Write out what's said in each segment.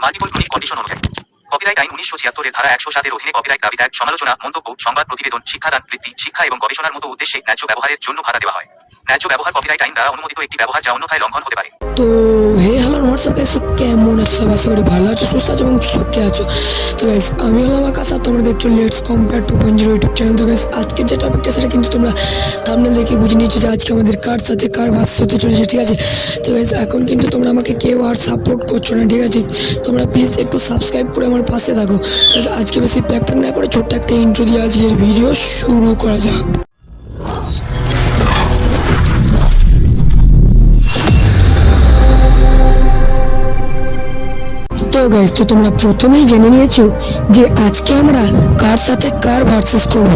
Multiple chronic condition অনুযায়ী copyright আইন 1976 এর ধারা 107 এর অধীনে কপিরাইট দাবি ত্যাগ, সমালোচনা, মন্তব্য, সংবাদ প্রতিবেদন, শিক্ষাদান, বৃত্তি, শিক্ষা এবং গবেষণার মতো উদ্দেশ্যে ন্যায্য ব্যবহারের জন্য ভাড়া দেওয়া হয়। ন্যায্য ব্যবহার কপিরাইট আইন দ্বারা অনুমোদিত একটি ব্যবহার যা অন্যথায় লঙ্ঘন হতে পারে। তো হে হ্যালো হোয়াটসঅ্যাপ গাইস, কেমন আছো সবাই? আশা করি ভালো আছো, সুস্থ আছো এবং সুখে আছো। তো গাইস, আমি হলাম আকাশ আর তোমরা দেখছো লেটস কম্পেয়ার 2.0 ইউটিউব চ্যানেল। তো গাইস, আজকে যে টপিকটা সেটা কিন্তু তোমরা থাম্বনেল দেখে বুঝে নিয়েছো যে আজকে আমাদের কার সাথে কার ভার্সেস হতে চলেছে, ঠিক আছে? তো গাইস, এখন কিন্তু তোমরা আমাকে কেউ আর সাপোর্ট করছো না, ঠিক আছে? তোমরা প্লিজ একটু সাবস্ক্রাইব করে আমার পাশে থাকো। আজকে বেশি প্যাকপ্যাক না করে ছোট্ট একটা ইন্ট্রো দিয়ে আজকের ভিডিও শুরু করা যাক। তো গাইস, তো তোমরা প্রথমেই জেনে নিয়েছো যে আজকে আমরা কার সাথে কার ভার্সেস করব।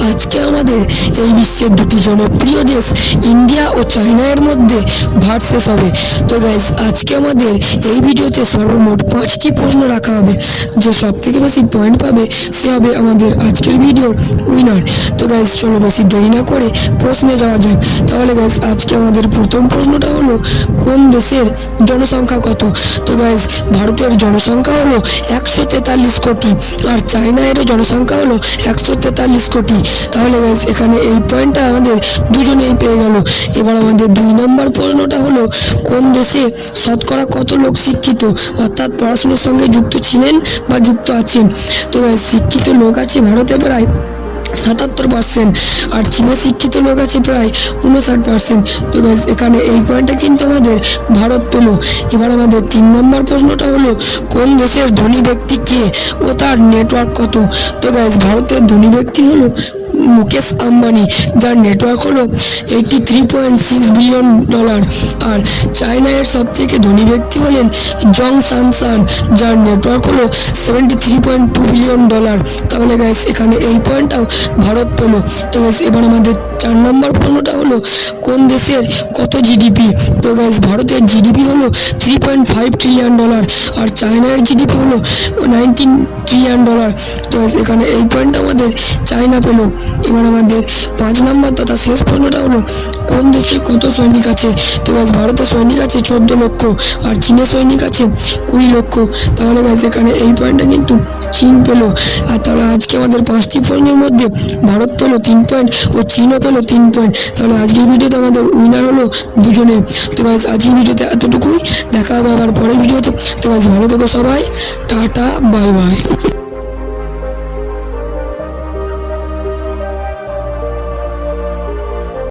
আজকে আমাদের এই বিশ্বের দুটি জনপ্রিয় দেশ ইন্ডিয়া ও চায়না এর মধ্যে ভার্সেস হবে। তো গাইস, আজকে আমাদের এই ভিডিওতে সর্বমোট 5টি প্রশ্ন রাখা হবে। যে সব থেকে বেশি পয়েন্ট পাবে সে হবে আমাদের আজকের ভিডিওর উইনার। তো গাইস, চলো বেশি দেরি না করে প্রশ্নে যাওয়া যাক। তাহলে গাইস, আজকে আমাদের প্রথম প্রশ্নটা হলো কোন দেশের জনসংখ্যা কত? তো গাইস, ভারতের জনসংখ্যা হলো 143 কোটি আর চায়না এর জনসংখ্যা হলো 143 কোটি। তাহলে গাইস, এখানে এই পয়েন্টটা আমাদের দুজনেই পেয়ে গেল। এবার আমাদের 2 নম্বর প্রশ্নটা হলো কোন দেশে শতকরা কত লোক শিক্ষিত, অর্থাৎ পড়াশোনার সঙ্গে যুক্ত ছিলেন বা যুক্ত আছেন। তো গাইস, শিক্ষিত লোক আছে ভারতে প্রায় 77% আর চীনে শিক্ষিত লোক আছে প্রায় 59%। তো গাইস, এখানে এই পয়েন্টটা কিন্তু আমাদের ভারত পেল। এবার আমাদের 3 নম্বর প্রশ্নটা হলো কোন দেশের ধনী ব্যক্তি কে ও তার নেটওয়ার্ক কত? তো গাইস, ভারতের ধনী ব্যক্তি হলো মুকেশ আম্বানি, যার নেটওয়ার্ক হলো 83.6 বিলিয়ন ডলার। আর চায়না এর সব থেকে ধনী ব্যক্তি হলেন জং সানসান, যার নেটওয়ার্ক হলো 73.2 বিলিয়ন ডলার। তাহলে গাইস, এখানে এই পয়েন্টটাও ভারত পেল। তো গাইস, এবার আমাদের 4 নম্বর প্রশ্নটা হলো কোন দেশের কত জিডিপি? তো গাইস, ভারতের জিডিপি হলো 3.5 ট্রিলিয়ন ডলার আর চায়নার জিডিপি হলো 19 ট্রিলিয়ন ডলার। তো গাইস, এখানে এই পয়েন্ট আমাদের চায়না পেল। এবার আমাদের 5 নম্বর তথা শেষ প্রশ্নটা হলো কোন দেশে কত সৈনিক আছে? তো গাইস, ভারতের সৈনিক আছে 14 লক্ষ আর চীনের সৈনিক আছে 20 লক্ষ। তাহলে গাইস, এখানে এই পয়েন্টটা কিন্তু চীন পেল। আর তাহলে আজকে আমাদের 5টি প্রশ্নের মধ্যে ভারত পেল 3 পয়েন্ট ও চীনও পেল 3 পয়েন্ট। তাহলে আজকের ভিডিওতে আমাদের উইনার হলো দুজনে। তো গাইস, আজকের ভিডিওতে এতটুকুই, দেখা হবে আবার পরের ভিডিওতে। তো গাইস, ভালো থেকো সবাই, টাটা, বাই বাই।